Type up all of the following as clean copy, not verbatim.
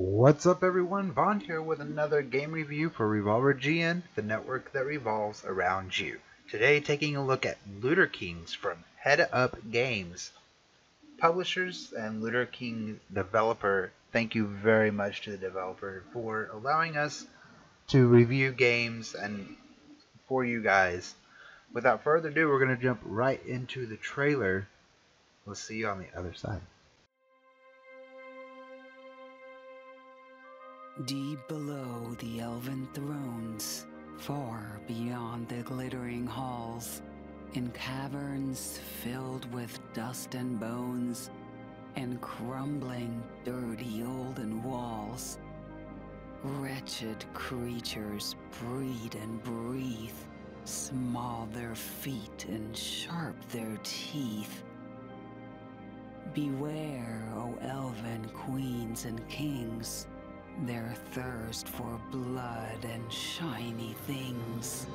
What's up everyone, Vaughn here with another game review for Revolver GN, the network that revolves around you. Today taking a look at Looterkings from Head Up Games. Publishers and Looterkings developer, thank you very much to the developer for allowing us to review games and for you guys. Without further ado, we're going to jump right into the trailer. We'll see you on the other side. Deep below the elven thrones, far beyond the glittering halls, in caverns filled with dust and bones, and crumbling, dirty olden walls, wretched creatures breed and breathe, small their feet and sharp their teeth. Beware, O elven queens and kings, their thirst for blood and shiny things.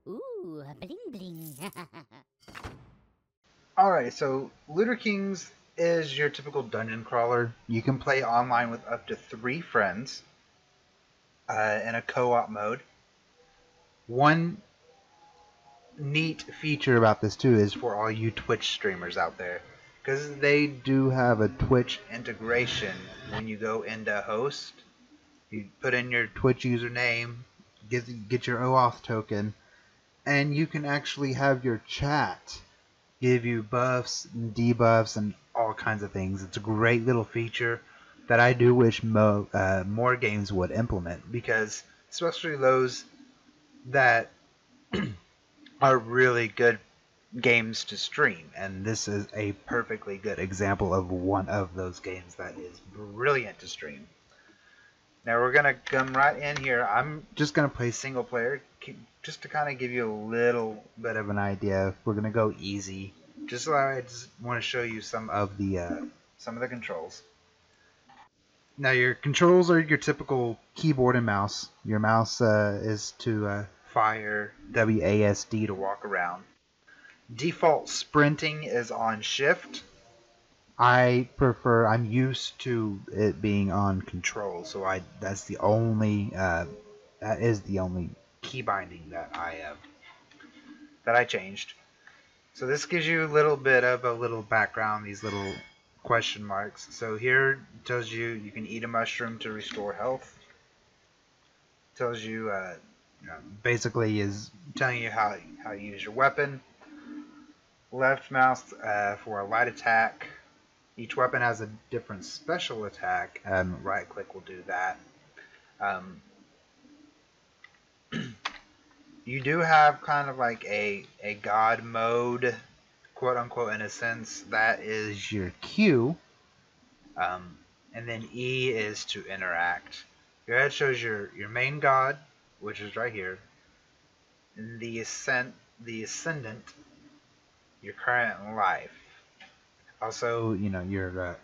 Ooh, bling bling. Alright, so Looterkings is your typical dungeon crawler. You can play online with up to 3 friends in a co-op mode. One neat feature about this too is for all you Twitch streamers out there, because they do have a Twitch integration. When you go into host, you put in your Twitch username, get your OAuth token, and you can actually have your chat give you buffs and debuffs and all kinds of things. It's a great little feature that I do wish more games would implement, because especially those that are really good games to stream, and this is a perfectly good example of one of those games that is brilliant to stream. Now we're gonna come right in here. I'm just gonna play single player, just to kind of give you a little bit of an idea. We're gonna go easy, just so I just want to show you some of the controls. Now your controls are your typical keyboard and mouse. Your mouse is to fire, WASD to walk around. Default sprinting is on shift. I'm used to it being on control, so that is the only key binding that I changed. So this gives you a little bit of a little background, these little question marks. So here it tells you can eat a mushroom to restore health. Tells you, basically is telling you how you use your weapon. Left mouse for a light attack. Each weapon has a different special attack, and right click will do that. You do have kind of like a god mode, quote unquote, in a sense. That is your Q, and then E is to interact. Your head shows your main god, which is right here, and the ascendant, your current life. Also, your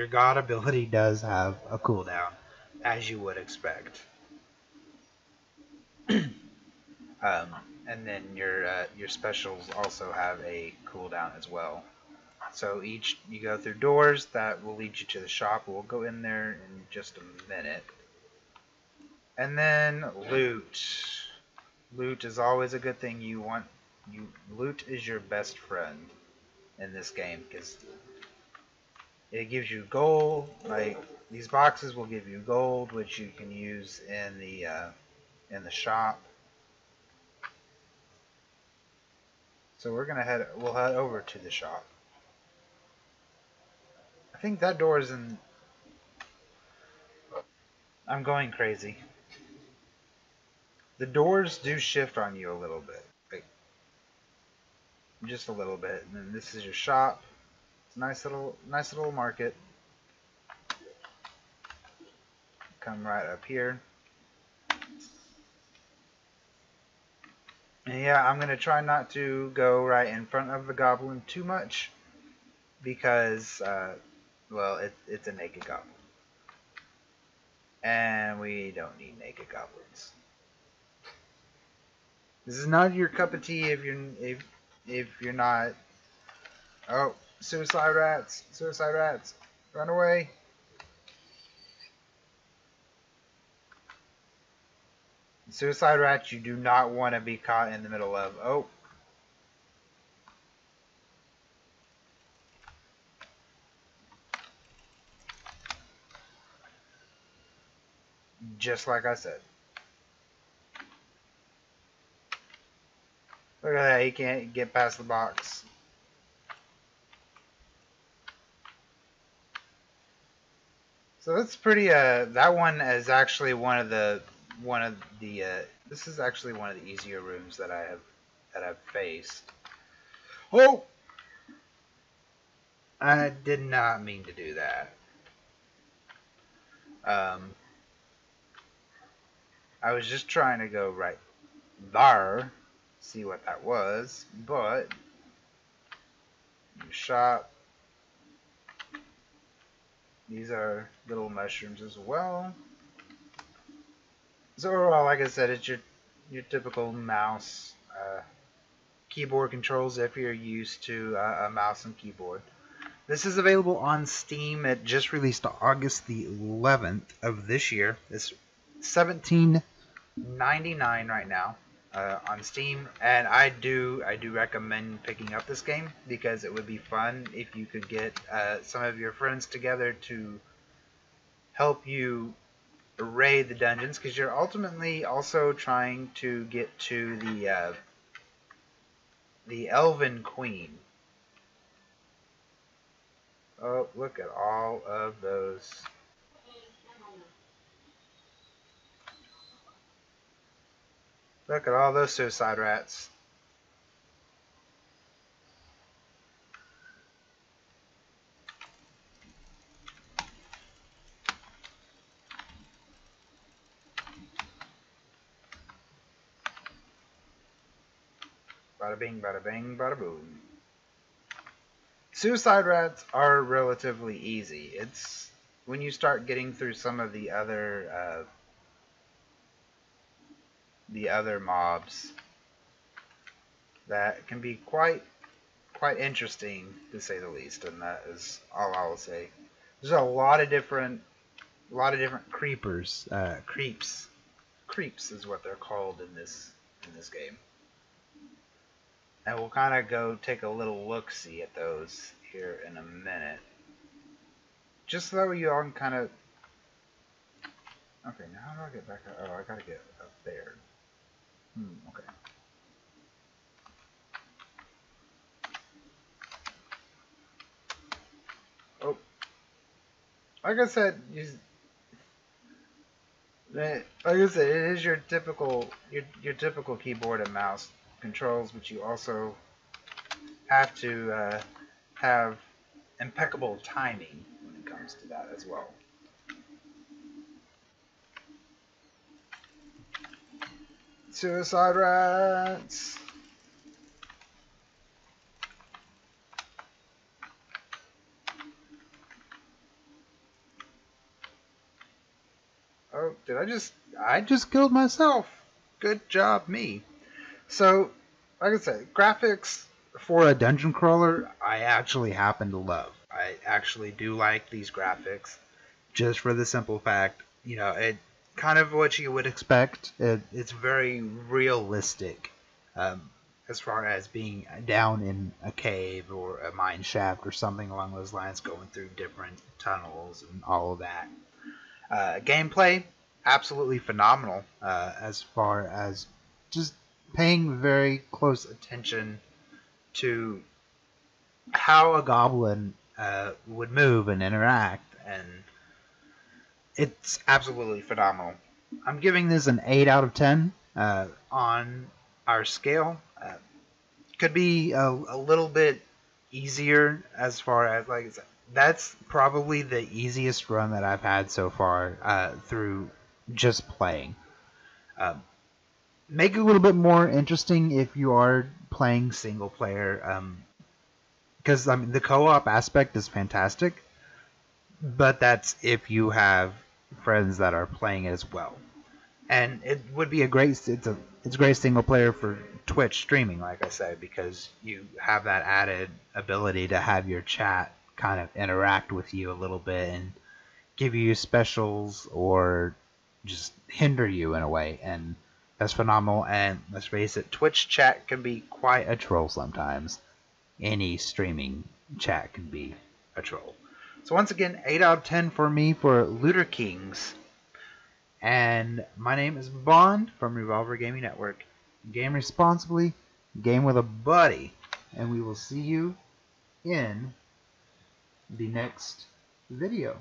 god ability does have a cooldown, as you would expect. And then your specials also have a cooldown as well. So you go through doors that will lead you to the shop. We'll go in there in just a minute. And then loot. Loot is always a good thing. Loot is your best friend in this game because it gives you gold. Like these boxes will give you gold, which you can use in the shop. So we'll head over to the shop. I think that door is in. I'm going crazy. The doors do shift on you a little bit, like just a little bit. And then this is your shop. It's a nice little market. Come right up here. And yeah, I'm gonna try not to go right in front of the goblin too much because, well, it's a naked goblin, and we don't need naked goblins. This is not your cup of tea if you're not. Oh, suicide rats! Suicide rats! Run away! Suicide rats, you do not want to be caught in the middle of. Oh. Just like I said. Look at that, he can't get past the box. So that's pretty, that one is actually one of the, this is actually one of the easier rooms that I've faced. Oh! I did not mean to do that. I was just trying to go right there, see what that was, but shop. These are little mushrooms as well. So overall, like I said, it's your typical mouse keyboard controls if you're used to a mouse and keyboard. This is available on Steam. It just released August the 11th of this year. It's $17.99 right now on Steam, and I do recommend picking up this game because it would be fun if you could get some of your friends together to help you raid the dungeons, because you're ultimately also trying to get to the Elven Queen. Oh, look at all of those. Look at all those suicide rats. Bada bing, bada bang, bada boom. Suicide rats are relatively easy. It's when you start getting through some of the other mobs that can be quite interesting, to say the least, and that is all I will say. There's a lot of different creepers, creeps is what they're called in this game. And we'll kind of go take a little look-see at those here in a minute. Just so that you all can kind of... Okay, now how do I get back up? Oh, I gotta get up there. Okay. Oh. Like I said, it is your typical keyboard and mouse controls, but you also have to have impeccable timing when it comes to that as well. Suicide rats! Oh, I just killed myself. Good job, me. So, like I said, graphics for a dungeon crawler, I actually happen to love. I actually do like these graphics, just for the simple fact, kind of what you would expect. It's very realistic, as far as being down in a cave or a mine shaft or something along those lines, going through different tunnels and all of that. Gameplay, absolutely phenomenal, as far as just paying very close attention to how a goblin would move and interact, and it's absolutely phenomenal. I'm giving this an 8 out of 10 on our scale. Could be a little bit easier as far as, like I said, that's probably the easiest run that I've had so far through just playing. Make it a little bit more interesting if you are playing single player, because I mean the co-op aspect is fantastic, but that's if you have friends that are playing it as well. And it would be a great it's a great single player for Twitch streaming, like I said, because you have that added ability to have your chat kind of interact with you a little bit and give you specials or just hinder you in a way, and that's phenomenal. And let's face it, Twitch chat can be quite a troll sometimes. Any streaming chat can be a troll. So once again, 8 out of 10 for me for Looterkings. And my name is Bond from Revolver Gaming Network. Game responsibly, game with a buddy. And we will see you in the next video.